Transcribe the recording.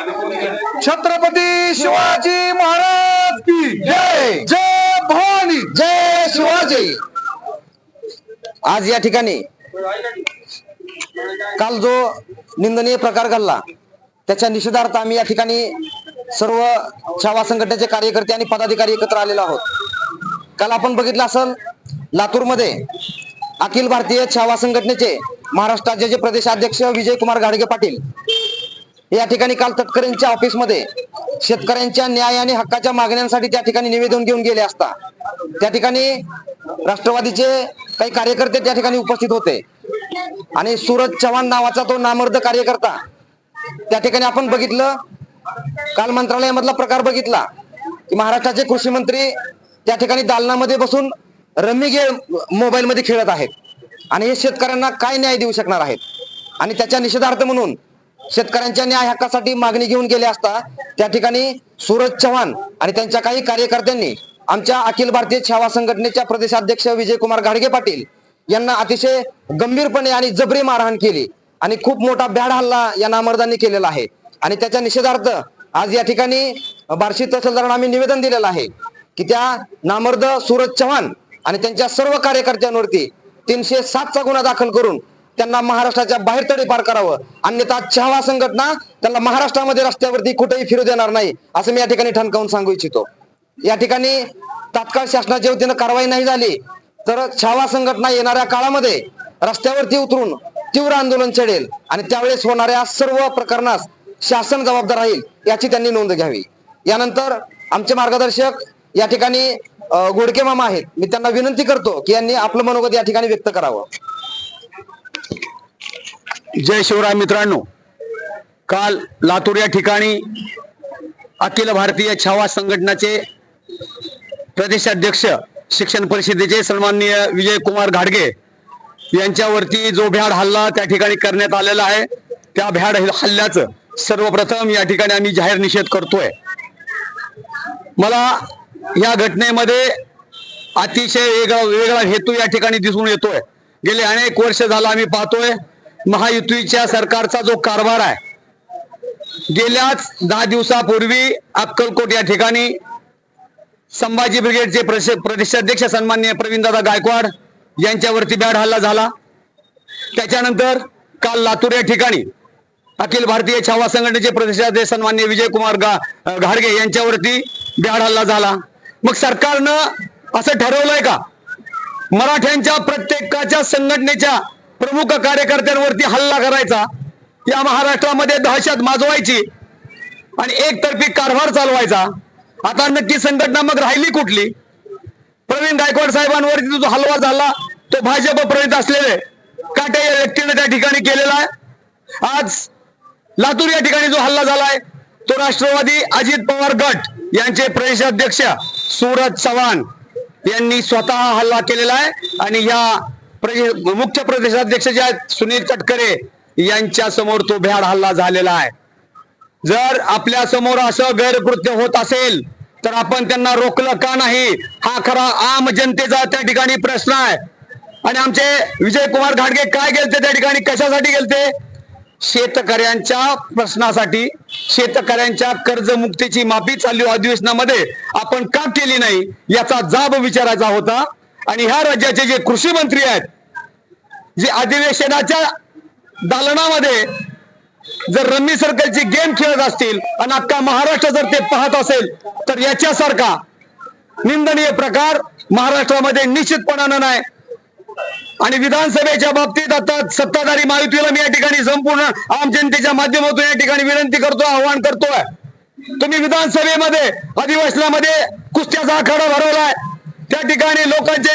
छत्रपती शिवाजी महाराज की जय। जय भवानी, जय शिवाजी। आज या ठिकाणी काल जो निंदनीय प्रकार घडला त्याच्या निषेधार्थ आम्ही या ठिकाणी सर्व छावा संघटनेचे कार्यकर्ते आणि पदाधिकारी एकत्र आलेलो आहोत। काल आपण बघितलं असेल लातूरमध्ये अखिल भारतीय छावा संघटनेचे महाराष्ट्र राज्याचे प्रदेशाध्यक्ष विजयकुमार घाडगे पाटील या ठिकाणी काल तटकरेंच्या ऑफिसमध्ये शेतकऱ्यांच्या न्याय आणि हक्काच्या मागण्यांसाठी त्या ठिकाणी निवेदन घेऊन गेले असता त्या ठिकाणी राष्ट्रवादीचे काही कार्यकर्ते त्या ठिकाणी उपस्थित होते आणि सूरज चव्हाण नावाचा तो नामर्द कार्यकर्ता त्या ठिकाणी आपण बघितलं। काल मंत्रालयामधला प्रकार बघितला की महाराष्ट्राचे कृषी मंत्री त्या ठिकाणी दालनामध्ये बसून रम्मी गेम मोबाईल मध्ये खेळत आहेत आणि हे शेतकऱ्यांना काय न्याय देऊ शकणार आहेत। आणि त्याच्या निषेधार्थ म्हणून शेतकऱ्यांच्या न्याय हक्कासाठी मागणी घेऊन गेले असता त्या ठिकाणी सूरज चव्हाण आणि त्यांच्या काही कार्यकर्त्यांनी आमच्या अखिल भारतीय छावा संघटनेच्या प्रदेशाध्यक्ष विजयकुमार घाडगे पाटील यांना अतिशय गंभीरपणे आणि जबरी मारहाण केली आणि खूप मोठा भ्याड हल्ला या नामर्दांनी केलेला आहे। आणि त्याच्या निषेधार्थ आज या ठिकाणी बार्शी तहसीलदारांना आम्ही निवेदन दिलेलं आहे की त्या नामर्द सूरज चव्हाण आणि त्यांच्या सर्व कार्यकर्त्यांवरती 307 गुन्हा दाखल करून त्यांना महाराष्ट्राच्या बाहेर तडीपार करावं, अन्यथा छावा संघटना त्यांना महाराष्ट्रामध्ये रस्त्यावरती कुठेही फिरू देणार नाही असं मी या ठिकाणी ठणकावून सांगू इच्छितो। या ठिकाणी तात्काळ शासनाच्या वतीनं कारवाई नाही झाली तर छावा संघटना येणाऱ्या काळामध्ये रस्त्यावरती उतरून तीव्र आंदोलन छेडेल आणि त्यावेळेस होणाऱ्या सर्व प्रकरणास शासन जबाबदार राहील याची त्यांनी नोंद घ्यावी। यानंतर आमचे मार्गदर्शक या ठिकाणी घोडके मामा आहेत, मी त्यांना विनंती करतो की यांनी आपलं मनोगत या ठिकाणी व्यक्त करावं। जय शिवराय मित्रांनो, काल लातूर या ठिकाणी अखिल भारतीय छावा संघटनाचे प्रदेशाध्यक्ष शिक्षण परिषदेचे सन्माननीय विजयकुमार घाडगे यांच्यावरती जो भ्याड हल्ला त्या ठिकाणी करण्यात आलेला आहे त्या भ्याड हल्ल्याचं सर्वप्रथम या ठिकाणी आम्ही जाहीर निषेध करतोय। मला या घटनेमध्ये अतिशय वेगळा हेतू या ठिकाणी दिसून येतोय। गेले अनेक वर्ष झालं आम्ही पाहतोय महायुतीच्या सरकारचा जो कारभार आहे, गेल्याच 10 दिवसापूर्वी अक्कलकोट या ठिकाणी संभाजी ब्रिगेडचे प्रदेशाध्यक्ष सन्माननीय प्रवीणदादा गायकवाड यांच्यावरती भ्याड हल्ला झाला। त्याच्यानंतर काल लातूर या ठिकाणी अखिल भारतीय छावा संघटनेचे प्रदेशाध्यक्ष सन्माननीय विजयकुमार घाडगे यांच्यावरती भ्याड हल्ला झाला। मग सरकारनं असं ठरवलंय का मराठ्यांच्या प्रत्येकाच्या संघटनेच्या प्रमुख कार्यकर्त्यांवरती हल्ला करायचा, या महाराष्ट्रामध्ये दहशत माजवायची आणि एकतर्फी कारभार चालवायचा? आता नक्की संघटना मग राहिली कुठली? प्रवीण गायकवाड साहेबांवरती जो हल्ला झाला तो भाजप प्रणित असलेले काटे या व्यक्तीने त्या ठिकाणी केलेला आहे। आज लातूर या ठिकाणी जो हल्ला झालाय तो राष्ट्रवादी अजित पवार गट यांचे प्रदेशाध्यक्ष सूरज चव्हाण यांनी स्वतः हल्ला केलेला आहे आणि या मुख्य प्रदेशाध्यक्ष जे आहेत सुनील तटकरे यांच्या समोर तो भ्याड हल्ला झालेला आहे। जर आपल्या समोर असं गैरकृत्य होत असेल तर आपण त्यांना रोखलं का नाही, हा खरा आम जनतेचा त्या ठिकाणी प्रश्न आहे। आणि आमचे विजयकुमार घाडगे काय गेलते त्या ठिकाणी, कशासाठी गेलते? शेतकऱ्यांच्या प्रश्नासाठी, शेतकऱ्यांच्या कर्जमुक्तीची माफी चालू अधिवेशनामध्ये आपण का केली नाही याचा जाब विचारायचा होता। आणि ह्या राज्याचे जे कृषी मंत्री आहेत, जे अधिवेशनाच्या दालनामध्ये जर रम्मी सर्कलची गेम खेळत असतील आणि अख्खा महाराष्ट्र जर ते पाहत असेल तर याच्यासारखा निंदनीय प्रकार महाराष्ट्रामध्ये निश्चितपणानं नाही। आणि विधानसभेच्या बाबतीत आता सत्ताधारी महायुतीला मी या ठिकाणी संपूर्ण आम जनतेच्या माध्यमातून या ठिकाणी विनंती करतोय, आवाहन करतोय, तुम्ही विधानसभेमध्ये अधिवेशनामध्ये कुस्त्याचा आखाडा भरवलाय, त्या ठिकाणी लोकांचे